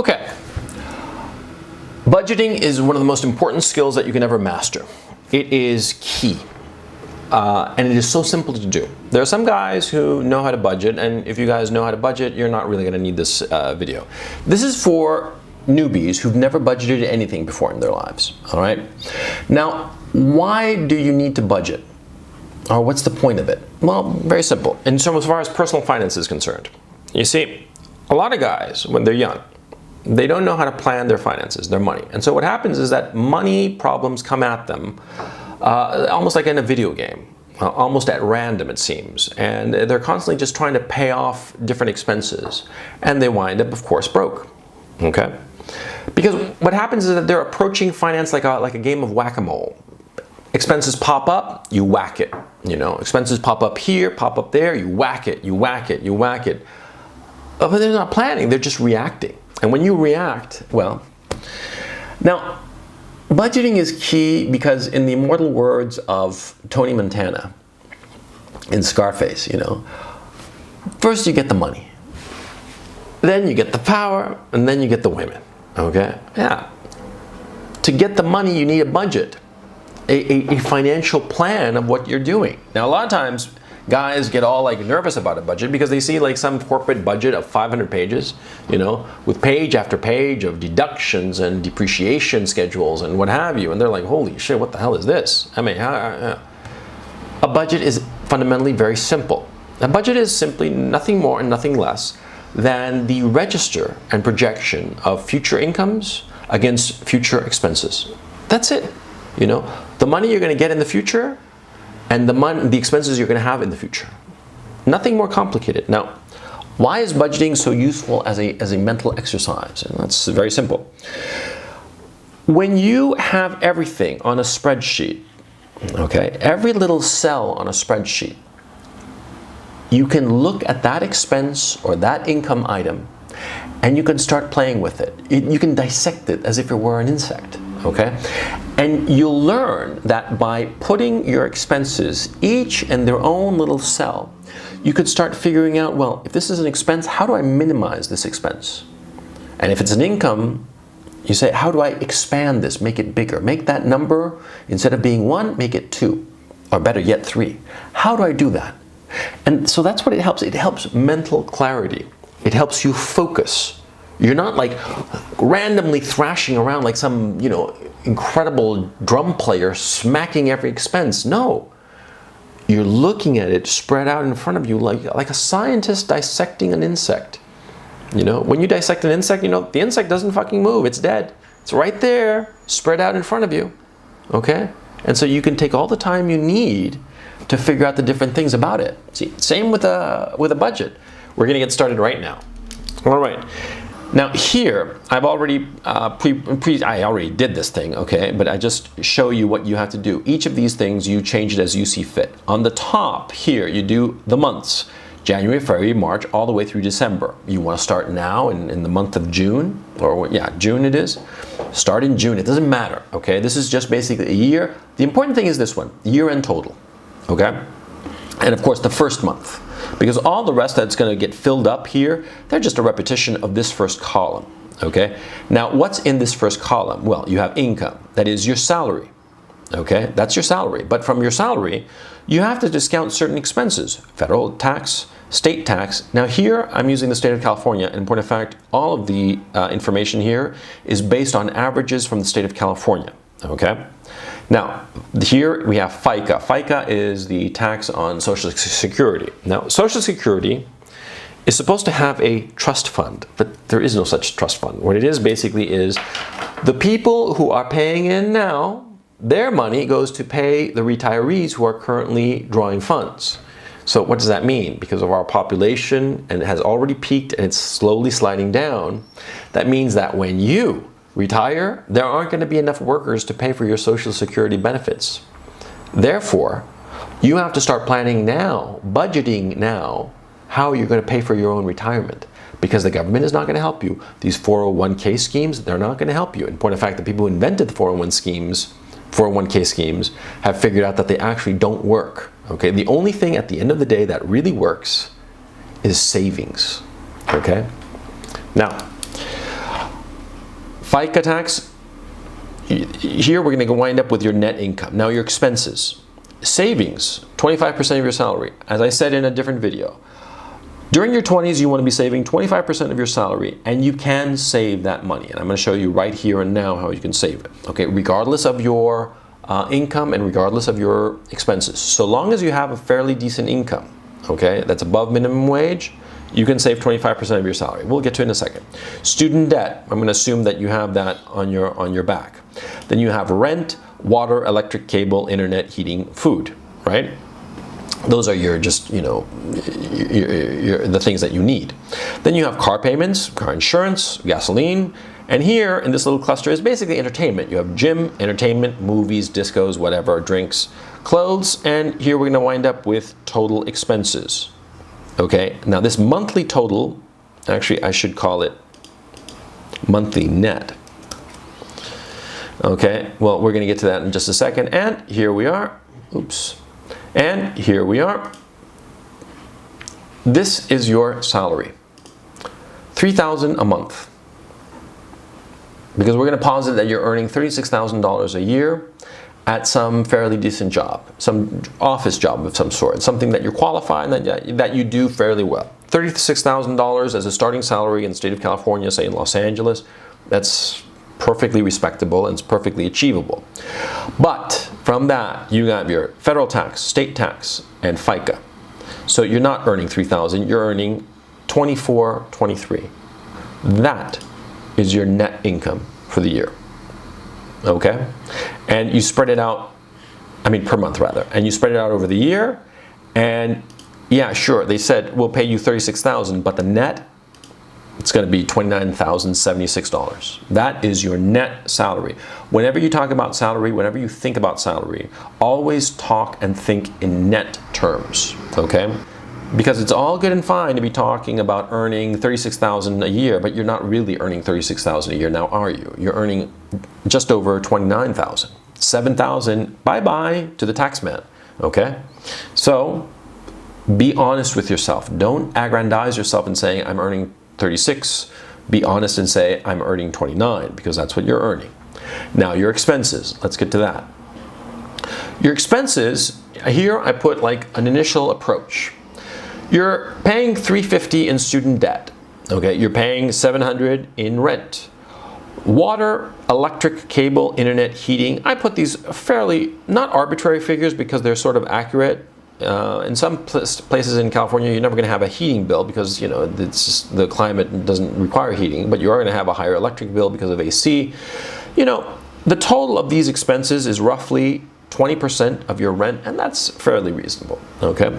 Okay, budgeting is one of the most important skills that you can ever master. It is key. And it is so simple to do. There are some guys who know how to budget, and if you guys know how to budget, you're not really going to need this video. This is for newbies who've never budgeted anything before in their lives, all right? Now, why do you need to budget? Or what's the point of it? Well, very simple. In terms as far as personal finance is concerned. You see, a lot of guys, when they're young, they don't know how to plan their finances, their money. And so what happens is that money problems come at them almost like in a video game, almost at random it seems. And they're constantly just trying to pay off different expenses. And they wind up, of course, broke, okay? Because what happens is that they're approaching finance like a game of whack-a-mole. Expenses pop up, you whack it, you know? Expenses pop up here, pop up there, you whack it, you whack it, you whack it. But they're not planning, they're just reacting. And when you react, well, now, budgeting is key because in the immortal words of Tony Montana in Scarface, you know, first you get the money, then you get the power, and then you get the women, okay? Yeah. To get the money, you need a budget, a financial plan of what you're doing. Now, a lot of times, guys get all like nervous about a budget because they see like some corporate budget of 500 pages, you know, with page after page of deductions and depreciation schedules and what have you. And they're like, holy shit, what the hell is this? I mean, a budget is fundamentally very simple. A budget is simply nothing more and nothing less than the register and projection of future incomes against future expenses. That's it. You know, the money you're going to get in the future and the expenses you're going to have in the future. Nothing more complicated. Now, why is budgeting so useful as a mental exercise? And that's very simple. When you have everything on a spreadsheet, okay, every little cell on a spreadsheet, you can look at that expense or that income item and you can start playing with it. You can dissect it as if it were an insect. Okay? And you'll learn that by putting your expenses each in their own little cell, you could start figuring out, well, if this is an expense, how do I minimize this expense? And if it's an income, you say, how do I expand this, make it bigger? Make that number, instead of being 1, make it 2, or better yet 3. How do I do that? And so that's what it helps. It helps mental clarity. It helps you focus. You're not like randomly thrashing around like some, you know, incredible drum player smacking every expense. No. You're looking at it spread out in front of you like a scientist dissecting an insect. You know, when you dissect an insect, you know, the insect doesn't fucking move. It's dead. It's right there, spread out in front of you. Okay? And so you can take all the time you need to figure out the different things about it. See, same with a budget. We're going to get started right now. All right. Now here, I've already, I already did this thing, okay, but I just show you what you have to do. Each of these things, you change it as you see fit. On the top here, you do the months, January, February, March, all the way through December. You want to start now in the month of June, or yeah, June it is. Start in June, it doesn't matter, okay? This is just basically a year. The important thing is this one, year-end total, okay? And of course, the first month. Because all the rest that's going to get filled up here, they're just a repetition of this first column, okay? Now, what's in this first column? Well, you have income. That is your salary, okay? That's your salary. But from your salary, you have to discount certain expenses, federal tax, state tax. Now here, I'm using the state of California. In point of fact, all of the information here is based on averages from the state of California, okay? Now, here we have FICA. FICA is the tax on Social Security. Now, Social Security is supposed to have a trust fund, but there is no such trust fund. What it is basically is the people who are paying in now, their money goes to pay the retirees who are currently drawing funds. So what does that mean? Because of our population, and it has already peaked and it's slowly sliding down, that means that when you retire, there aren't going to be enough workers to pay for your Social Security benefits. Therefore, you have to start planning now, budgeting now, how you're going to pay for your own retirement. Because the government is not going to help you. These 401k schemes, they're not going to help you. In point of fact, the people who invented the 401k schemes have figured out that they actually don't work. Okay, the only thing at the end of the day that really works is savings. Okay? Now, FICA tax, here we're going to wind up with your net income. Now your expenses. Savings, 25% of your salary. As I said in a different video, during your 20s, you want to be saving 25% of your salary, and you can save that money. And I'm going to show you right here and now how you can save it, okay, regardless of your income and regardless of your expenses. So long as you have a fairly decent income, okay, that's above minimum wage, you can save 25% of your salary. We'll get to it in a second. Student debt, I'm going to assume that you have that on your back. Then you have rent, water, electric, cable, internet, heating, food, right? Those are your just, you know, the things that you need. Then you have car payments, car insurance, gasoline, and here in this little cluster is basically entertainment. You have gym, entertainment, movies, discos, whatever, drinks, clothes, and here we're going to wind up with total expenses. Okay, now this monthly total, actually I should call it monthly net. Okay, well, we're going to get to that in just a second, and here we are. Oops. And here we are. This is your salary. $3,000 a month. Because we're going to posit that you're earning $36,000 a year at some fairly decent job, some office job of some sort, something that you're qualified and that you do fairly well. $36,000 as a starting salary in the state of California, say in Los Angeles, that's perfectly respectable and it's perfectly achievable. But from that, you got your federal tax, state tax, and FICA. So you're not earning $3,000, you're earning $24,000, $23,000. That is your net income for the year. Okay? And you spread it out, I mean per month rather, and you spread it out over the year, and yeah, sure, they said we'll pay you $36,000, but the net, it's going to be $29,076. That is your net salary. Whenever you talk about salary, whenever you think about salary, always talk and think in net terms, okay? Because it's all good and fine to be talking about earning $36,000 a year, but you're not really earning $36,000 a year now, are you? You're earning just over $29,000. $7,000, bye-bye to the tax man, okay? So be honest with yourself. Don't aggrandize yourself in saying I'm earning 36. Be honest and say I'm earning 29 because that's what you're earning. Now your expenses, let's get to that. Your expenses, here I put like an initial approach. You're paying $350 in student debt. Okay, you're paying $700 in rent. Water, electric, cable, internet, heating. I put these fairly, not arbitrary figures because they're sort of accurate. In some places in California, you're never going to have a heating bill because, you know, the climate doesn't require heating, but you are going to have a higher electric bill because of AC. You know, the total of these expenses is roughly 20% of your rent, and that's fairly reasonable, okay?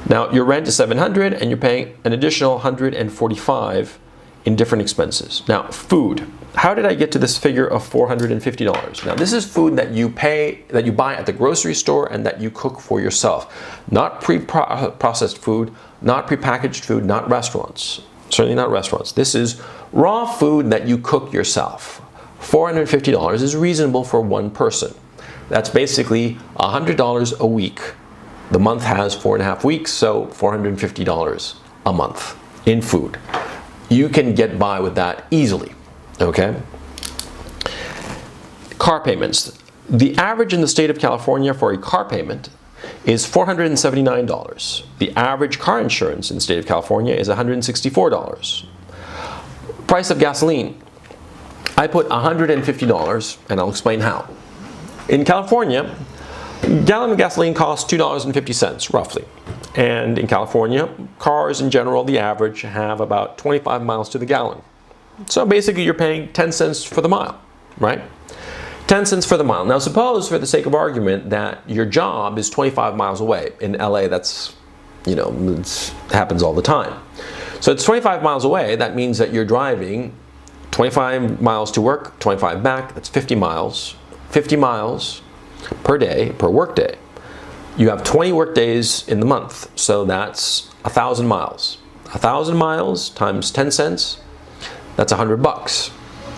Now, your rent is $700, and you're paying an additional $145 in different expenses. Now, food. How did I get to this figure of $450? Now, this is food that you buy at the grocery store and that you cook for yourself. Not pre-processed food, not prepackaged food, not restaurants. Certainly not restaurants. This is raw food that you cook yourself. $450 is reasonable for one person. That's basically $100 a week. The month has 4.5 weeks, so $450 a month in food. You can get by with that easily, okay? Car payments. The average in the state of California for a car payment is $479. The average car insurance in the state of California is $164. Price of gasoline. I put $150, and I'll explain how. In California, a gallon of gasoline costs $2.50 roughly. And in California, cars in general, the average, have about 25 miles to the gallon. So basically you're paying 10 cents for the mile, right? 10 cents for the mile. Now suppose, for the sake of argument, that your job is 25 miles away. In LA, that's, you know, it happens all the time. So it's 25 miles away. That means that you're driving 25 miles to work, 25 back. That's 50 miles. 50 miles per day, per work day. You have 20 work days in the month, so that's 1,000 miles. 1,000 miles times 10 cents, that's $100.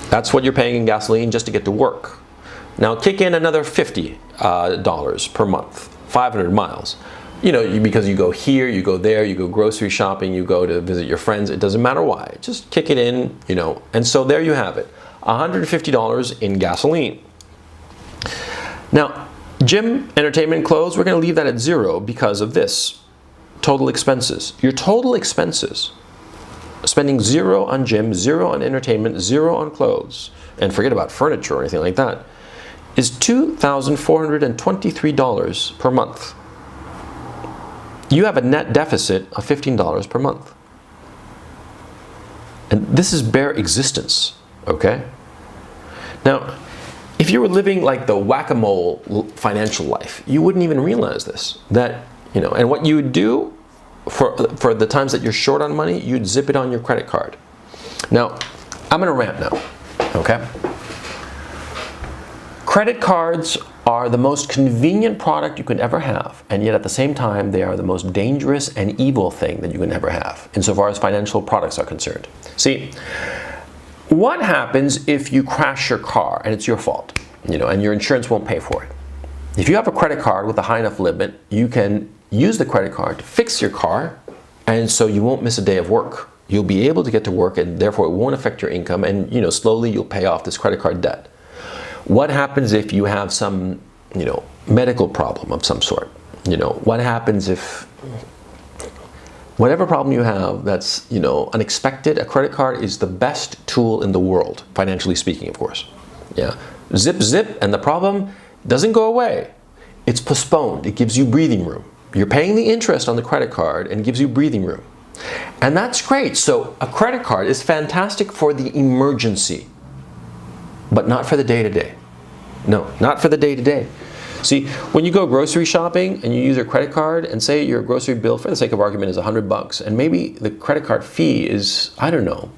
That's what you're paying in gasoline just to get to work. Now kick in another $50 per month, 500 miles. You know, because you go here, you go there, you go grocery shopping, you go to visit your friends, it doesn't matter why. Just kick it in, you know, and so there you have it. $150 in gasoline. Now, gym, entertainment, clothes, we're going to leave that at 0 because of this. Total expenses. Your total expenses, spending 0 on gym, 0 on entertainment, 0 on clothes, and forget about furniture or anything like that, is $2,423 per month. You have a net deficit of $15 per month. And this is bare existence, okay? Now, if you were living like the whack-a-mole financial life, you wouldn't even realize this. And what you would do for the times that you're short on money, you'd zip it on your credit card. Now, I'm gonna rant now, okay? Credit cards are the most convenient product you can ever have, and yet at the same time, they are the most dangerous and evil thing that you can ever have, insofar as financial products are concerned. See, what happens if you crash your car and it's your fault, and your insurance won't pay for it? If you have a credit card with a high enough limit, you can use the credit card to fix your car, and so you won't miss a day of work. You'll be able to get to work, and therefore it won't affect your income, and slowly you'll pay off this credit card debt. What happens if you have some, medical problem of some sort? What happens if whatever problem you have that's, unexpected? A credit card is the best tool in the world, financially speaking, of course. Yeah, zip, zip, and the problem doesn't go away. It's postponed. It gives you breathing room. You're paying the interest on the credit card and gives you breathing room. And that's great. So a credit card is fantastic for the emergency, but not for the day-to-day. No, not for the day-to-day. See, when you go grocery shopping and you use your credit card, and say your grocery bill, for the sake of argument, is $100, and maybe the credit card fee is, I don't know,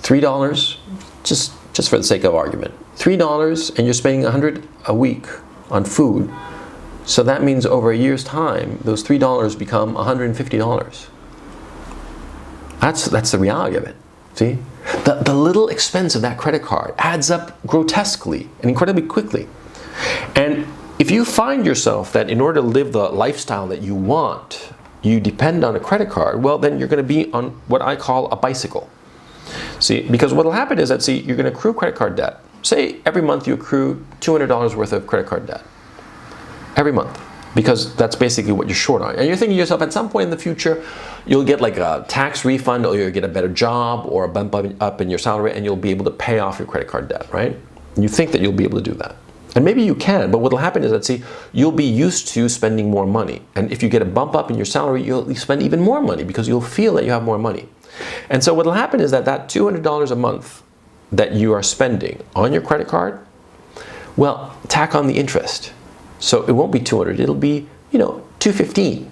$3, just for the sake of argument. $3, and you're spending $100 a week on food. So that means over a year's time, those $3 become $150. That's the reality of it. See? The little expense of that credit card adds up grotesquely and incredibly quickly. And if you find yourself that in order to live the lifestyle that you want, you depend on a credit card, well, then you're going to be on what I call a bicycle. See, because what will happen is that, you're going to accrue credit card debt. Say every month you accrue $200 worth of credit card debt. Every month. Because that's basically what you're short on. And you're thinking to yourself, at some point in the future, you'll get like a tax refund, or you'll get a better job, or a bump up in your salary, and you'll be able to pay off your credit card debt, right? You think that you'll be able to do that. And maybe you can, but what will happen is that, you'll be used to spending more money. And if you get a bump up in your salary, you'll spend even more money because you'll feel that you have more money. And so what will happen is that $200 a month that you are spending on your credit card, well, tack on the interest. So it won't be $200, it'll be, $215.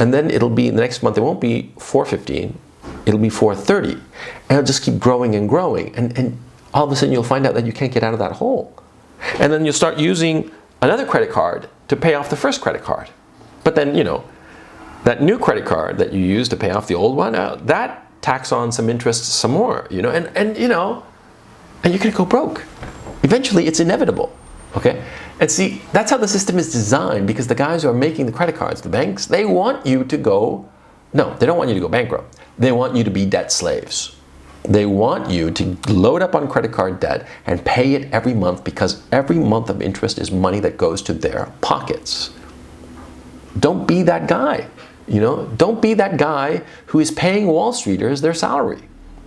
And then it'll be, the next month, it won't be $415, it'll be $430. And it'll just keep growing and growing. And all of a sudden you'll find out that you can't get out of that hole. And then you'll start using another credit card to pay off the first credit card. But then, that new credit card that you use to pay off the old one, that tacks on some interest some more, and you're gonna go broke. Eventually, it's inevitable, okay? And see, that's how the system is designed, because the guys who are making the credit cards, the banks, they want you to go, no, they don't want you to go bankrupt. They want you to be debt slaves. They want you to load up on credit card debt and pay it every month, because every month of interest is money that goes to their pockets. Don't be that guy, Don't be that guy who is paying Wall Streeters their salary.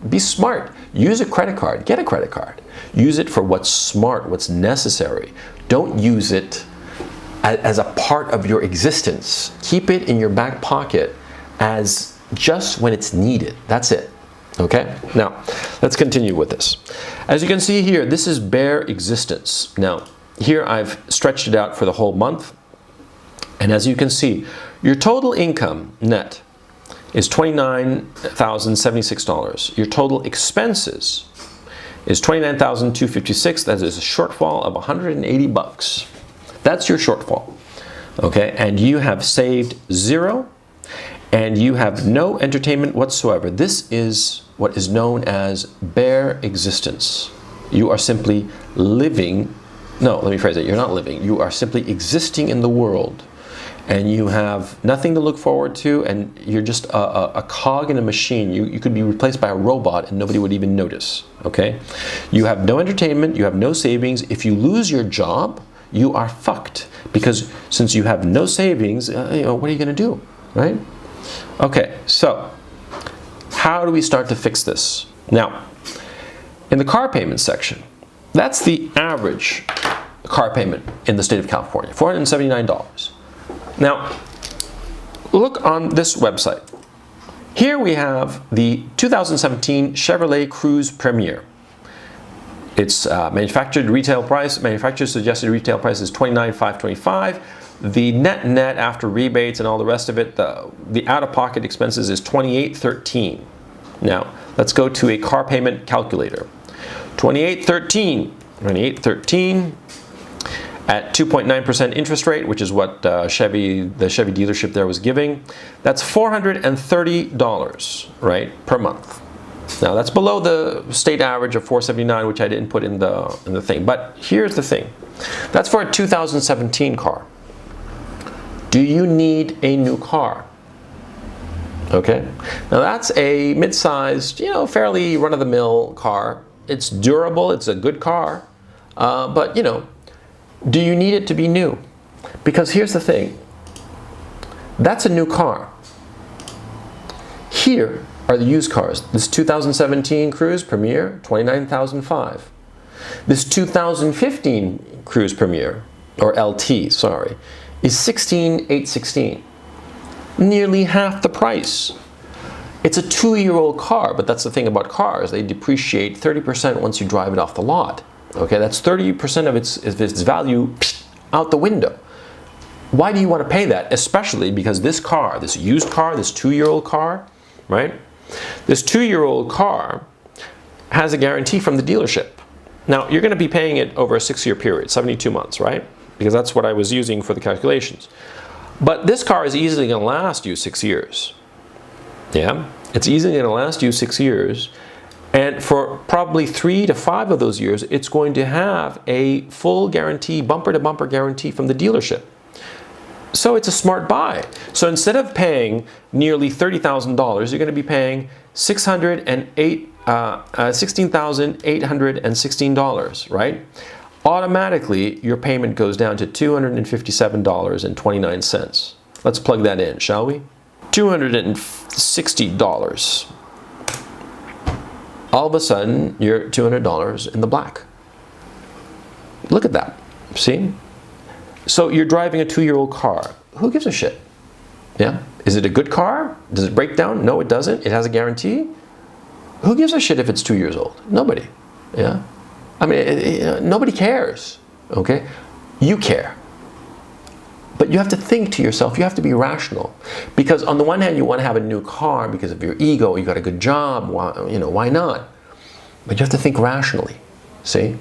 Be smart. Use a credit card. Get a credit card. Use it for what's smart, what's necessary. Don't use it as a part of your existence. Keep it in your back pocket as just when it's needed. That's it. Okay? Now, let's continue with this. As you can see here, this is bare existence. Now, here I've stretched it out for the whole month. And as you can see, your total income net is $29,076. Your total expenses is $29,256. That is a shortfall of $180. That's your shortfall. Okay? And you have saved $0, and you have no entertainment whatsoever. This is what is known as bare existence. You are simply living, no, let me phrase it, you're not living, you are simply existing in the world. and you have nothing to look forward to, and you're just a cog in a machine. You could be replaced by a robot and nobody would even notice, okay? You have no entertainment, you have no savings. If you lose your job, you are fucked, because since you have no savings, what are you gonna do, right? Okay, so how do we start to fix this? Now, in the car payment section, that's the average car payment in the state of California, $479. Now, look on this website. Here we have the 2017 Chevrolet Cruze Premier. Its manufactured suggested retail price is $29,525. The net after rebates and all the rest of it, the out-of-pocket expenses is $28,13. Now, let's go to a car payment calculator. $28,13 at 2.9% interest rate, which is what the Chevy dealership there was giving. That's $430, right, per month. Now that's below the state average of $479, which I didn't put in the thing. But here's the thing: that's for a 2017 car. Do you need a new car? Okay. Now that's a mid-sized, fairly run-of-the-mill car. It's durable. It's a good car, but do you need it to be new? Because here's the thing. That's a new car. Here are the used cars. This 2017 Cruze Premier, $29,500. This 2015 Cruze Premier, or LT, sorry, is $16,816. Nearly half the price. It's a 2-year-old car, but that's the thing about cars. They depreciate 30% once you drive it off the lot. Okay, that's 30% of its value out the window. Why do you want to pay that? Especially because this car, this used car, this 2-year-old car, right? This 2-year-old car has a guarantee from the dealership. Now, you're going to be paying it over a 6-year period, 72 months, right? Because that's what I was using for the calculations. But this car is easily going to last you 6 years. Yeah, it's easily going to last you 6 years. And for probably 3 to 5 of those years, it's going to have a full guarantee, bumper-to-bumper guarantee from the dealership. So it's a smart buy. So instead of paying nearly $30,000, you're going to be paying $16,816, right? Automatically, your payment goes down to $257.29. Let's plug that in, shall we? $260. All of a sudden, you're $200 in the black. Look at that, see? So you're driving a 2-year-old car. Who gives a shit? Yeah? Is it a good car? Does it break down? No, it doesn't. It has a guarantee. Who gives a shit if it's 2 years old? Nobody. Yeah? I mean, nobody cares, okay? You care. But you have to think to yourself, you have to be rational. Because on the one hand, you want to have a new car because of your ego, you got a good job, why not? But you have to think rationally, see?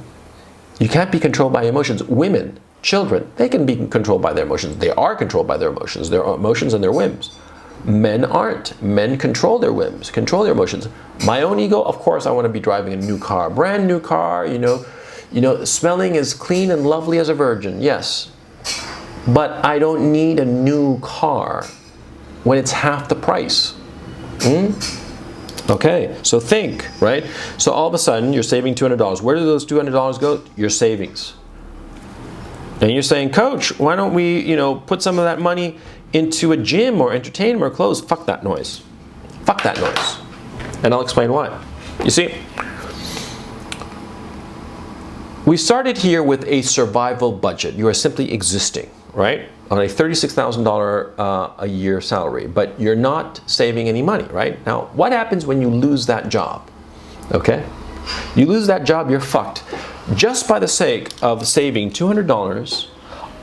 You can't be controlled by emotions. Women, children, they can be controlled by their emotions. They are controlled by their emotions and their whims. Men aren't. Men control their whims, control their emotions. My own ego, of course, I want to be driving a new car, brand new car, smelling as clean and lovely as a virgin, yes. But I don't need a new car when it's half the price. Okay, so think, right? So all of a sudden, you're saving $200. Where do those $200 go? Your savings. And you're saying, Coach, why don't we, put some of that money into a gym or entertainment or clothes? Fuck that noise. Fuck that noise. And I'll explain why. You see, we started here with a survival budget. You are simply existing, right? On a $36,000 a year salary, but you're not saving any money, right? Now, what happens when you lose that job? Okay? You lose that job, you're fucked. Just by the sake of saving $200,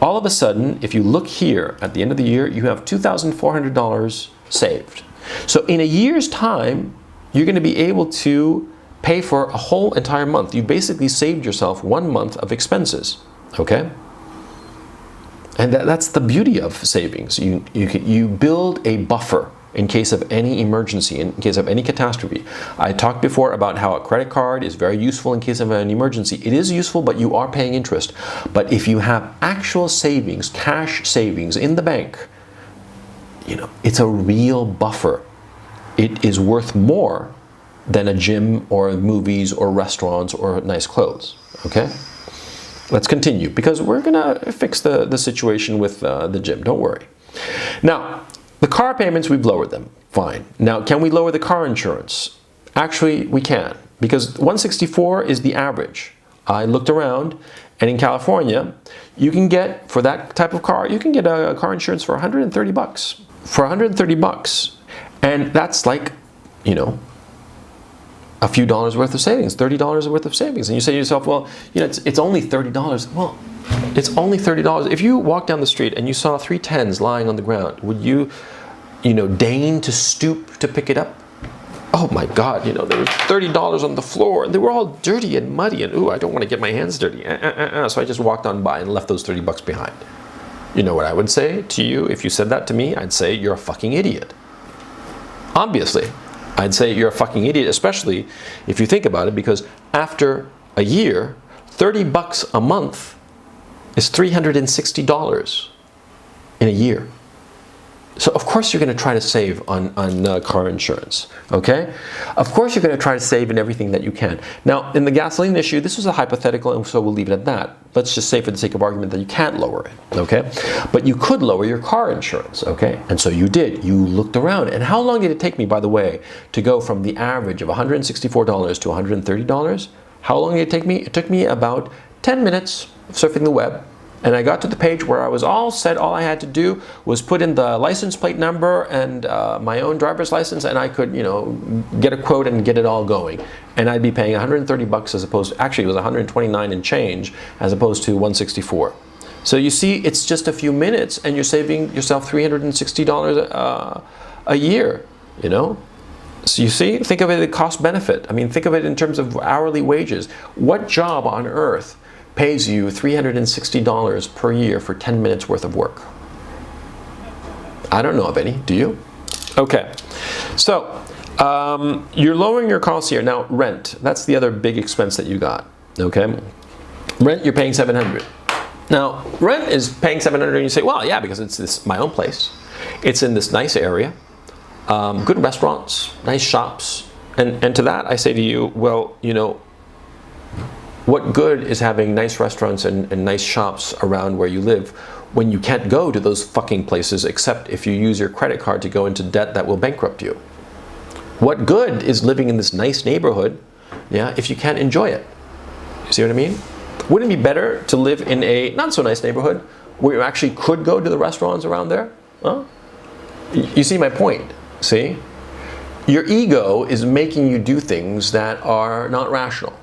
all of a sudden, if you look here at the end of the year, you have $2,400 saved. So in a year's time, you're going to be able to pay for a whole entire month. You basically saved yourself 1 month of expenses, okay? And that's the beauty of savings. You build a buffer in case of any emergency, in case of any catastrophe. I talked before about how a credit card is very useful in case of an emergency. It is useful, but you are paying interest. But if you have actual savings, cash savings in the bank, it's a real buffer. It is worth more than a gym or movies or restaurants or nice clothes, okay? Let's continue, because we're gonna fix the situation with the gym, don't worry. Now, the car payments, we've lowered them, fine. Now, can we lower the car insurance? Actually, we can, because 164 is the average. I looked around, and in California, you can get, for that type of car, you can get a car insurance for 130 bucks. For 130 bucks. And that's like, a few dollars worth of savings, $30 worth of savings. And you say to yourself, well, it's only $30. Well, it's only $30. If you walk down the street and you saw 3 10s lying on the ground, would you, deign to stoop to pick it up? Oh my God, there was $30 on the floor, and they were all dirty and muddy, and ooh, I don't want to get my hands dirty. So I just walked on by and left those 30 bucks behind. You know what I would say to you if you said that to me? I'd say you're a fucking idiot. Obviously, I'd say you're a fucking idiot, especially if you think about it, because after a year, 30 bucks a month is $360 in a year. So of course you're going to try to save on car insurance, okay? Of course you're going to try to save in everything that you can. Now, in the gasoline issue, this was a hypothetical, and so we'll leave it at that. Let's just say for the sake of argument that you can't lower it, okay? But you could lower your car insurance, okay? And so you did. You looked around. And how long did it take me, by the way, to go from the average of $164 to $130? How long did it take me? It took me about 10 minutes of surfing the web. And I got to the page where I was all set. All I had to do was put in the license plate number and my own driver's license, and I could, get a quote and get it all going. And I'd be paying 130 bucks as opposed to, actually it was 129 and change as opposed to 164. So you see, it's just a few minutes and you're saving yourself $360 a year, So you see, think of it as cost benefit. I mean, think of it in terms of hourly wages. What job on earth pays you $360 per year for 10 minutes worth of work? I don't know of any. Do you? Okay. So you're lowering your costs here. Now, rent. That's the other big expense that you got. Okay. Rent, you're paying $700. Now, rent is paying $700, and you say, well, yeah, because it's my own place. It's in this nice area. Good restaurants, nice shops. And to that, I say to you, well, what good is having nice restaurants and nice shops around where you live when you can't go to those fucking places except if you use your credit card to go into debt that will bankrupt you? What good is living in this nice neighborhood, if you can't enjoy it? You see what I mean? Wouldn't it be better to live in a not so nice neighborhood where you actually could go to the restaurants around there? Huh? You see my point, see? Your ego is making you do things that are not rational.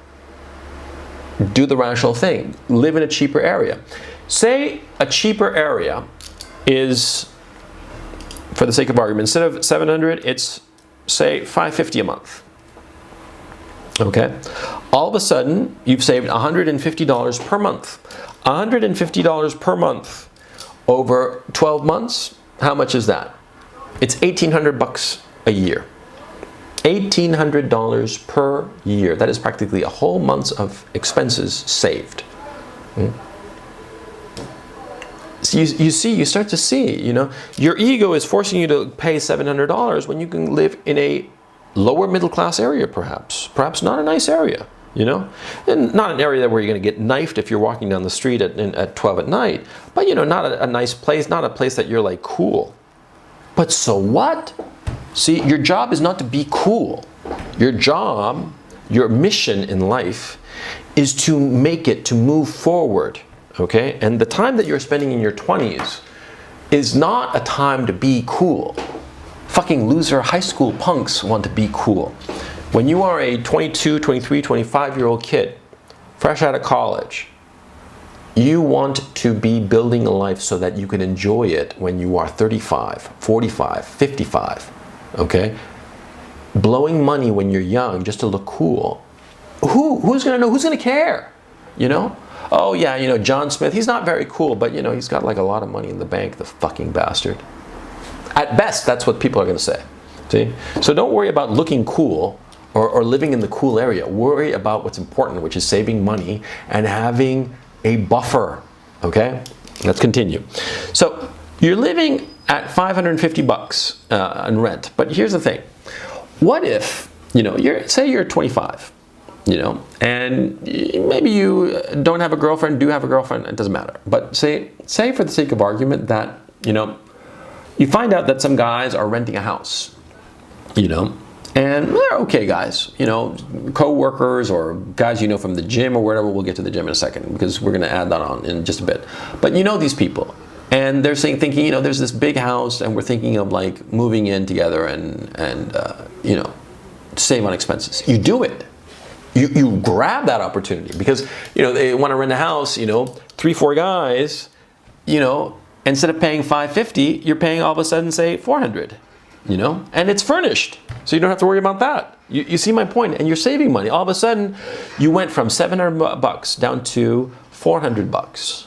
Do the rational thing. Live in a cheaper area. Say a cheaper area is, for the sake of argument, instead of $700, it's say $550 a month. Okay? All of a sudden, you've saved $150 per month. $150 per month over 12 months, how much is that? It's $1,800 a year. $1,800 per year. That is practically a whole month's of expenses saved. So you start to see, your ego is forcing you to pay $700 when you can live in a lower middle class area, perhaps not a nice area, and not an area where you're going to get knifed if you're walking down the street at 12 at night, but not a nice place, not a place that you're like cool. But so what? See, your job is not to be cool. Your job, your mission in life is to make it, to move forward, okay? And the time that you're spending in your 20s is not a time to be cool. Fucking loser high school punks want to be cool. When you are a 22, 23, 25-year-old kid, fresh out of college, you want to be building a life so that you can enjoy it when you are 35, 45, 55. Okay? Blowing money when you're young just to look cool. Who's going to know? Who's going to care? Oh yeah, John Smith, he's not very cool, but he's got like a lot of money in the bank, the fucking bastard. At best, that's what people are going to say. See? So don't worry about looking cool or living in the cool area. Worry about what's important, which is saving money and having a buffer. Okay? Let's continue. So you're living at $550 in rent. But here's the thing. What if, say you're 25, and maybe you don't have a girlfriend, do have a girlfriend, it doesn't matter. But say for the sake of argument that, you find out that some guys are renting a house, and they're okay guys, co-workers or guys from the gym or whatever. We'll get to the gym in a second because we're going to add that on in just a bit. But these people, and they're thinking, there's this big house and we're thinking of like moving in together and save on expenses. You do it. You grab that opportunity because, they want to rent a house, 3-4 guys, instead of paying $550, you're paying all of a sudden, say, $400. And it's furnished, so you don't have to worry about that. You see my point, and you're saving money. All of a sudden, you went from $700 down to $400,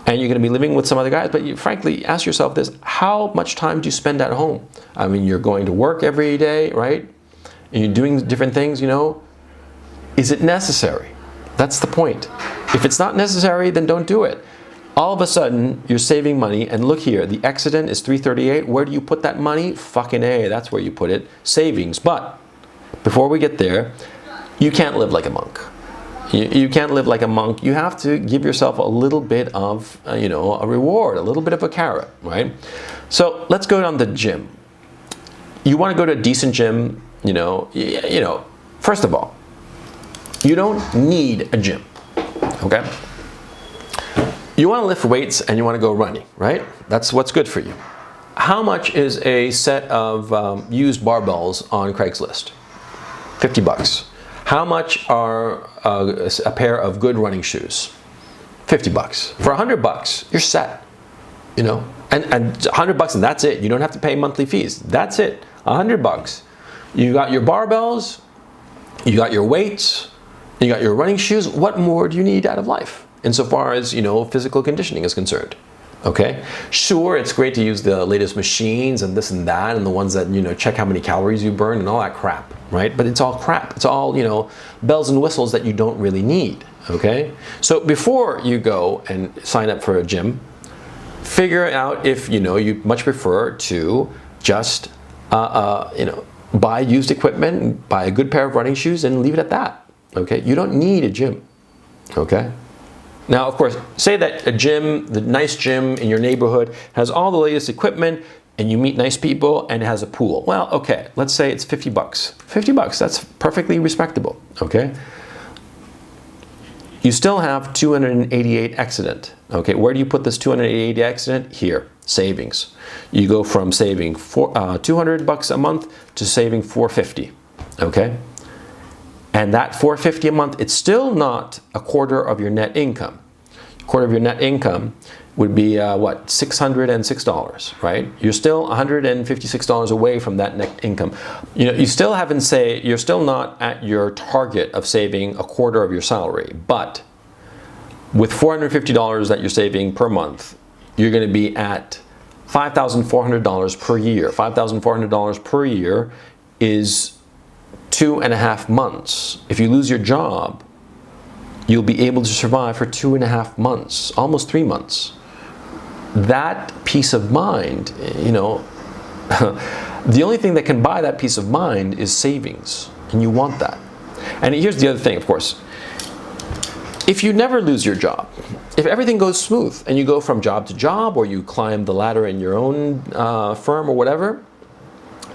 and you're going to be living with some other guys. But frankly, ask yourself this: how much time do you spend at home? I mean, you're going to work every day, right? And you're doing different things. Is it necessary? That's the point. If it's not necessary, then don't do it. All of a sudden, you're saving money, and look here, the accident is $338. Where do you put that money? Fucking A, that's where you put it. Savings. But before we get there, you can't live like a monk. You can't live like a monk. You have to give yourself a little bit of, a reward, a little bit of a carrot, right? So let's go down to the gym. You want to go to a decent gym, first of all, you don't need a gym, okay? You want to lift weights and you want to go running, right? That's what's good for you. How much is a set of used barbells on Craigslist? $50. How much are a pair of good running shoes? $50. For $100, you're set. And $100 and that's it. You don't have to pay monthly fees. That's it. $100. You got your barbells, you got your weights, you got your running shoes. What more do you need out of life? Insofar as, physical conditioning is concerned, okay? Sure, it's great to use the latest machines and this and that and the ones that, check how many calories you burn and all that crap, right? But it's all crap. It's all, bells and whistles that you don't really need, okay? So before you go and sign up for a gym, figure out if, you much prefer to just, buy used equipment, buy a good pair of running shoes and leave it at that, okay? You don't need a gym, okay? Now, of course, say that a gym, the nice gym in your neighborhood, has all the latest equipment and you meet nice people and it has a pool. Well, okay, let's say it's $50. $50, that's perfectly respectable, okay? You still have 288 accident, okay? Where do you put this 288 accident? Here, savings. You go from saving $200 a month to saving $450, okay? And that $450 a month, it's still not a quarter of your net income. A quarter of your net income would be $606, right? You're still $156 away from that net income. You still you're still not at your target of saving a quarter of your salary, but with $450 that you're saving per month, you're going to be at $5,400 per year. $5,400 per year is 2.5 months. If you lose your job, you'll be able to survive for 2.5 months, almost 3 months. That peace of mind, the only thing that can buy that peace of mind is savings, and you want that. And here's the other thing, of course. If you never lose your job, if everything goes smooth and you go from job to job or you climb the ladder in your own firm or whatever,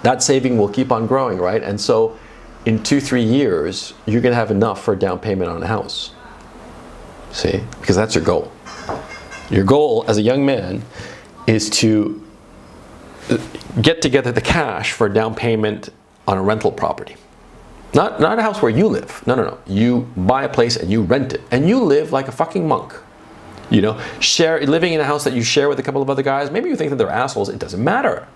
that saving will keep on growing, right? And so in 2-3 years, you're going to have enough for a down payment on a house. See? Because that's your goal. Your goal as a young man is to get together the cash for a down payment on a rental property. Not a house where you live. No. You buy a place and you rent it. And you live like a fucking monk. Living in a house that you share with a couple of other guys. Maybe you think that they're assholes. It doesn't matter.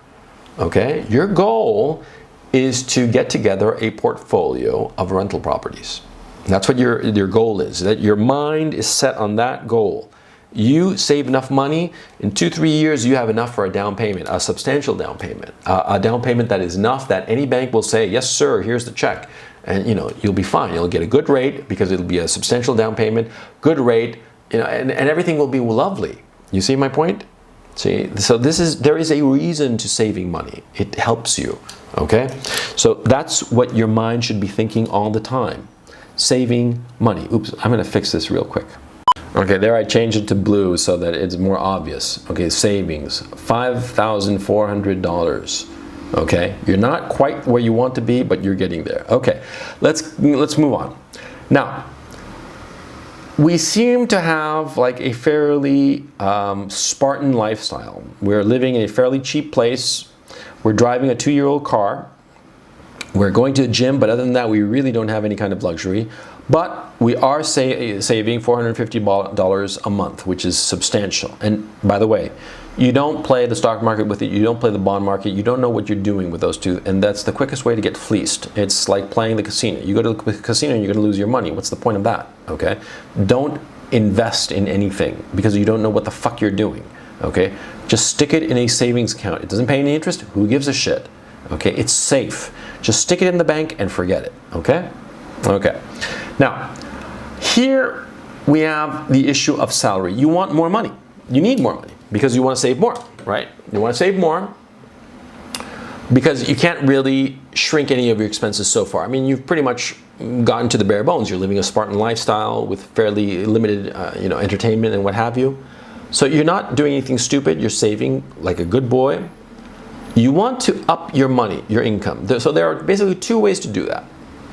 Okay? Your goal is to get together a portfolio of rental properties. That's what your goal is. That your mind is set on that goal. You save enough money, in 2-3 years you have enough for a down payment, a substantial down payment, a down payment that is enough that any bank will say, yes sir, here's the check. And you'll be fine. You'll get a good rate because it'll be a substantial down payment, good rate, and everything will be lovely. You see my point? See, so there is a reason to saving money. It helps you, okay? So that's what your mind should be thinking all the time. Saving money. Oops, I'm gonna fix this real quick. Okay, there I changed it to blue so that it's more obvious. Okay, savings, $5,400. Okay, you're not quite where you want to be, but you're getting there. Okay, let's move on. Now, we seem to have like a fairly Spartan lifestyle. We're living in a fairly cheap place. We're driving a 2-year-old car. We're going to the gym, but other than that, we really don't have any kind of luxury. But we are saving $450 a month, which is substantial. And by the way, you don't play the stock market with it, you don't play the bond market, you don't know what you're doing with those two, and that's the quickest way to get fleeced. It's like playing the casino. You go to the casino and you're going to lose your money. What's the point of that? Okay? Don't invest in anything because you don't know what the fuck you're doing. Okay? Just stick it in a savings account. It doesn't pay any interest. Who gives a shit? Okay? It's safe. Just stick it in the bank and forget it. Okay? Okay. Now, here we have the issue of salary. You want more money. You need more money because you want to save more, right? You want to save more because you can't really shrink any of your expenses so far. I mean, you've pretty much gotten to the bare bones. You're living a Spartan lifestyle with fairly limited, entertainment and what have you. So you're not doing anything stupid. You're saving like a good boy. You want to up your money, your income. So there are basically 2 ways to do that.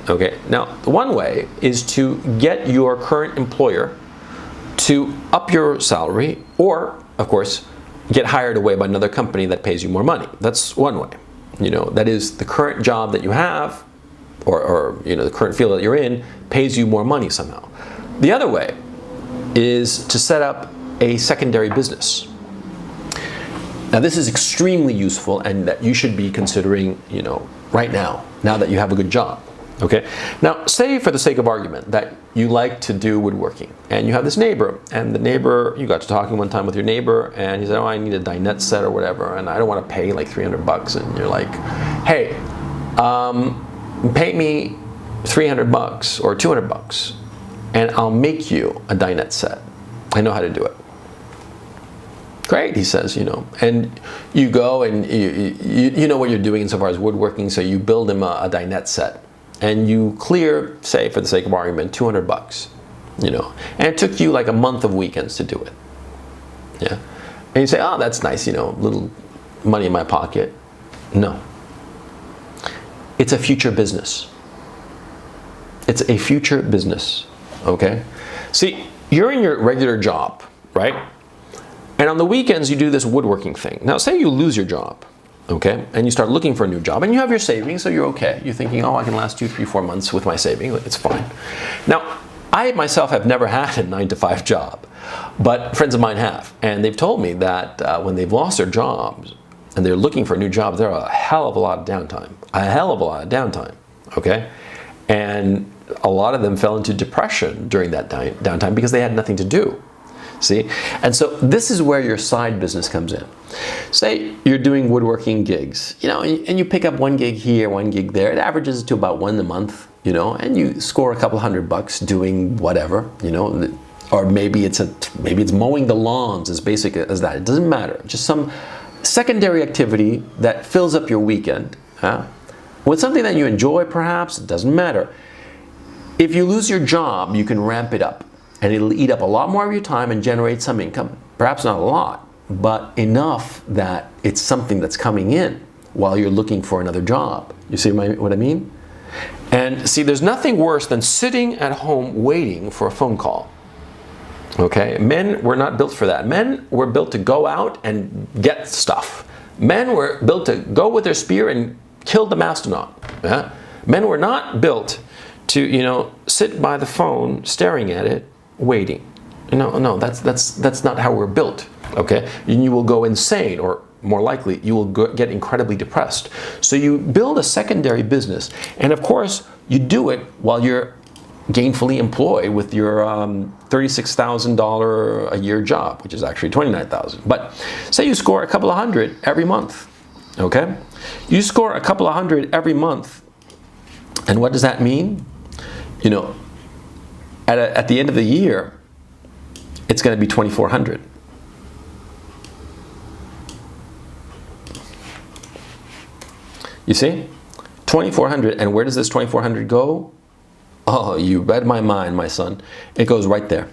Okay, now one way is to get your current employer to up your salary, or of course get hired away by another company that pays you more money. That's one way. That is the current job that you have, or the current field that you're in pays you more money somehow. The other way is to set up a secondary business. Now this is extremely useful and that you should be considering, right now that you have a good job. Okay, now say for the sake of argument that you like to do woodworking and you have this neighbor, and the neighbor, you got to talking one time with your neighbor and he said, oh, I need a dinette set or whatever and I don't want to pay like $300, and you're like, hey, pay me $300 or $200 and I'll make you a dinette set. I know how to do it. Great, he says, and you go and you know what you're doing insofar as woodworking, so you build him a dinette set. And you clear, say for the sake of argument, $200, and it took you like a month of weekends to do it, yeah. And you say, oh, that's nice, little money in my pocket. No, it's a future business. It's a future business, okay? See, you're in your regular job, right? And on the weekends you do this woodworking thing. Now, say you lose your job. Okay, and you start looking for a new job, and you have your savings, so you're okay. You're thinking, oh, I can last 2, 3, 4 months with my savings. It's fine. Now, I myself have never had a 9-to-5 job, but friends of mine have, and they've told me that when they've lost their jobs and they're looking for a new job, there are a hell of a lot of downtime. Okay, and a lot of them fell into depression during that downtime because they had nothing to do. See? And so this is where your side business comes in. Say you're doing woodworking gigs, and you pick up 1 gig here, 1 gig there. It averages to about 1 a month, and you score a couple $100 doing whatever, or maybe it's mowing the lawns, as basic as that. It doesn't matter. Just some secondary activity that fills up your weekend. With something that you enjoy, perhaps, it doesn't matter. If you lose your job, you can ramp it up. And it'll eat up a lot more of your time and generate some income. Perhaps not a lot, but enough that it's something that's coming in while you're looking for another job. You see what I mean? And see, there's nothing worse than sitting at home waiting for a phone call. Okay? Men were not built for that. Men were built to go out and get stuff. Men were built to go with their spear and kill the mastodon. Yeah? Men were not built to, sit by the phone staring at it waiting. No, that's not how we're built, okay? And you will go insane, or more likely, you will get incredibly depressed. So you build a secondary business, and of course, you do it while you're gainfully employed with your $36,000 a year job, which is actually $29,000. But say you score a couple of hundred every month, okay? You score a couple of hundred every month, and what does that mean? At the end of the year, it's going to be $2,400. You see? 2,400, and where does this 2,400 go? Oh, you read my mind, my son. It goes right there.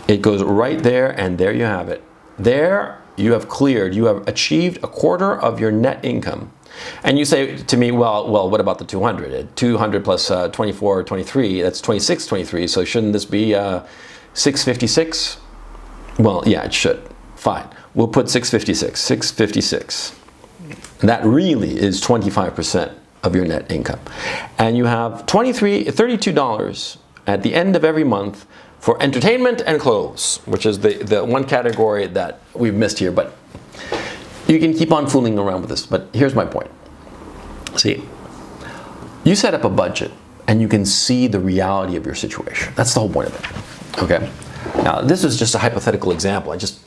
It goes right there, and there you have it. There you have cleared, you have achieved a quarter of your net income. And you say to me, well, what about the 200? 200 plus 24, 23, that's 26, 23, so shouldn't this be 656? Well, yeah, it should. Fine. We'll put 656, 656. And that really is 25% of your net income. And you have $32 at the end of every month for entertainment and clothes, which is the one category that we've missed here. But you can keep on fooling around with this, but here's my point. See, you set up a budget and you can see the reality of your situation. That's the whole point of it, okay? Now, this is just a hypothetical example. I just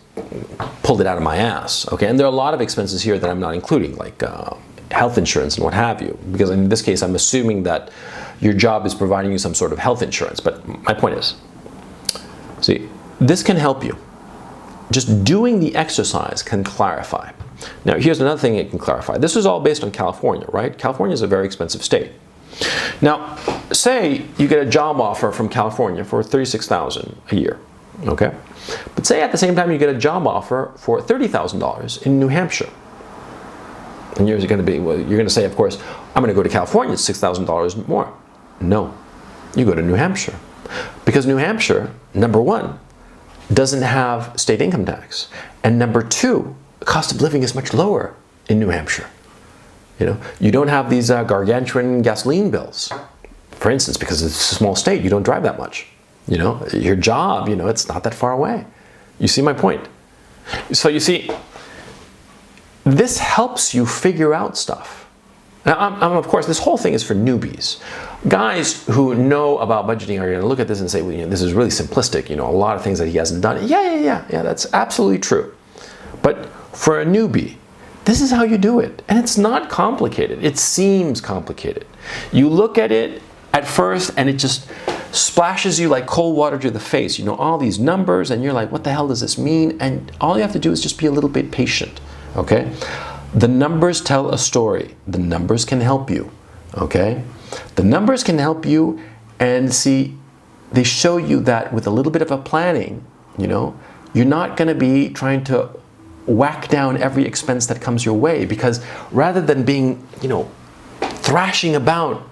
pulled it out of my ass, okay? And there are a lot of expenses here that I'm not including, like health insurance and what have you, because in this case, I'm assuming that your job is providing you some sort of health insurance. But my point is, see, this can help you. Just doing the exercise can clarify. Now, here's another thing it can clarify. This is all based on California, right? California is a very expensive state. Now, say you get a job offer from California for $36,000 a year, okay? But say at the same time you get a job offer for $30,000 in New Hampshire. And you're going to be, well, you're going to say, of course, I'm going to go to California, it's $6,000 more. No, you go to New Hampshire. Because New Hampshire, number one, doesn't have state income tax. And number two, the cost of living is much lower in New Hampshire. You know, you don't have these gargantuan gasoline bills. For instance, because it's a small state, you don't drive that much. You know, your job, you know, it's not that far away. You see my point? So you see, this helps you figure out stuff. Now, of course, this whole thing is for newbies. Guys who know about budgeting are going to look at this and say, well, you know, this is really simplistic. You know, a lot of things that he hasn't done. Yeah, that's absolutely true. But for a newbie, this is how you do it. And it's not complicated. It seems complicated. You look at it at first and it just splashes you like cold water to the face. You know, all these numbers and you're like, what the hell does this mean? And all you have to do is just be a little bit patient, okay? The numbers tell a story. The numbers can help you, okay? The numbers can help you, and see, they show you that with a little bit of a planning, you know, you're not gonna be trying to whack down every expense that comes your way, because rather than being, you know, thrashing about,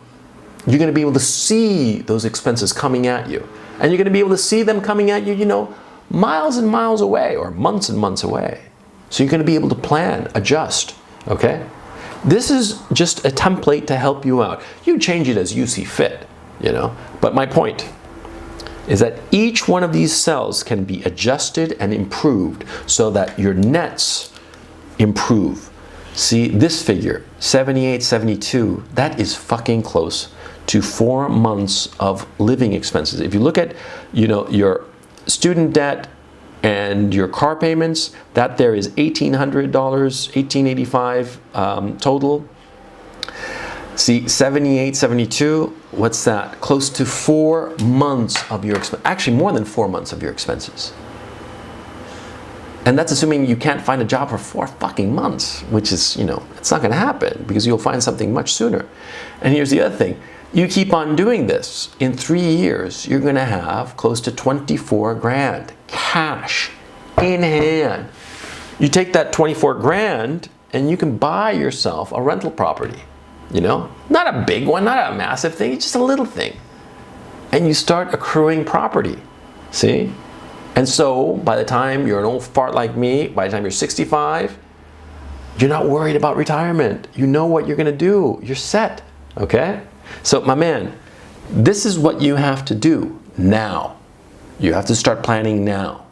you're going to be able to see those expenses coming at you. And you're going to be able to see them coming at you, you know, miles and miles away or months and months away. So you're going to be able to plan, adjust, okay? This is just a template to help you out. You change it as you see fit, you know. But my point is that each one of these cells can be adjusted and improved so that your nets improve. See, this figure, 78, 72, that is fucking close to 4 months of living expenses. If you look at, you know, your student debt and your car payments, that there is $1,800, $1,885 total. See, 78, 72, what's that? Close to 4 months of your expenses. Actually, more than 4 months of your expenses. And that's assuming you can't find a job for 4 fucking months, which is, you know, it's not going to happen because you'll find something much sooner. And here's the other thing. You keep on doing this. In 3 years, you're going to have close to 24 grand cash in hand. You take that 24 grand and you can buy yourself a rental property. You know, not a big one, not a massive thing, it's just a little thing. And you start accruing property, see? And so by the time you're an old fart like me, by the time you're 65, you're not worried about retirement. You know what you're gonna do, you're set, okay? So my man, this is what you have to do now. You have to start planning now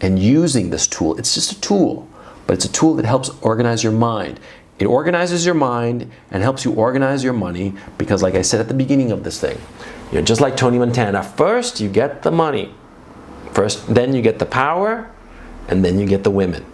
and using this tool. It's just a tool, but it's a tool that helps organize your mind. It organizes your mind and helps you organize your money because, like I said at the beginning of this thing, you're just like Tony Montana. First, you get the money. First, then you get the power, and then you get the women.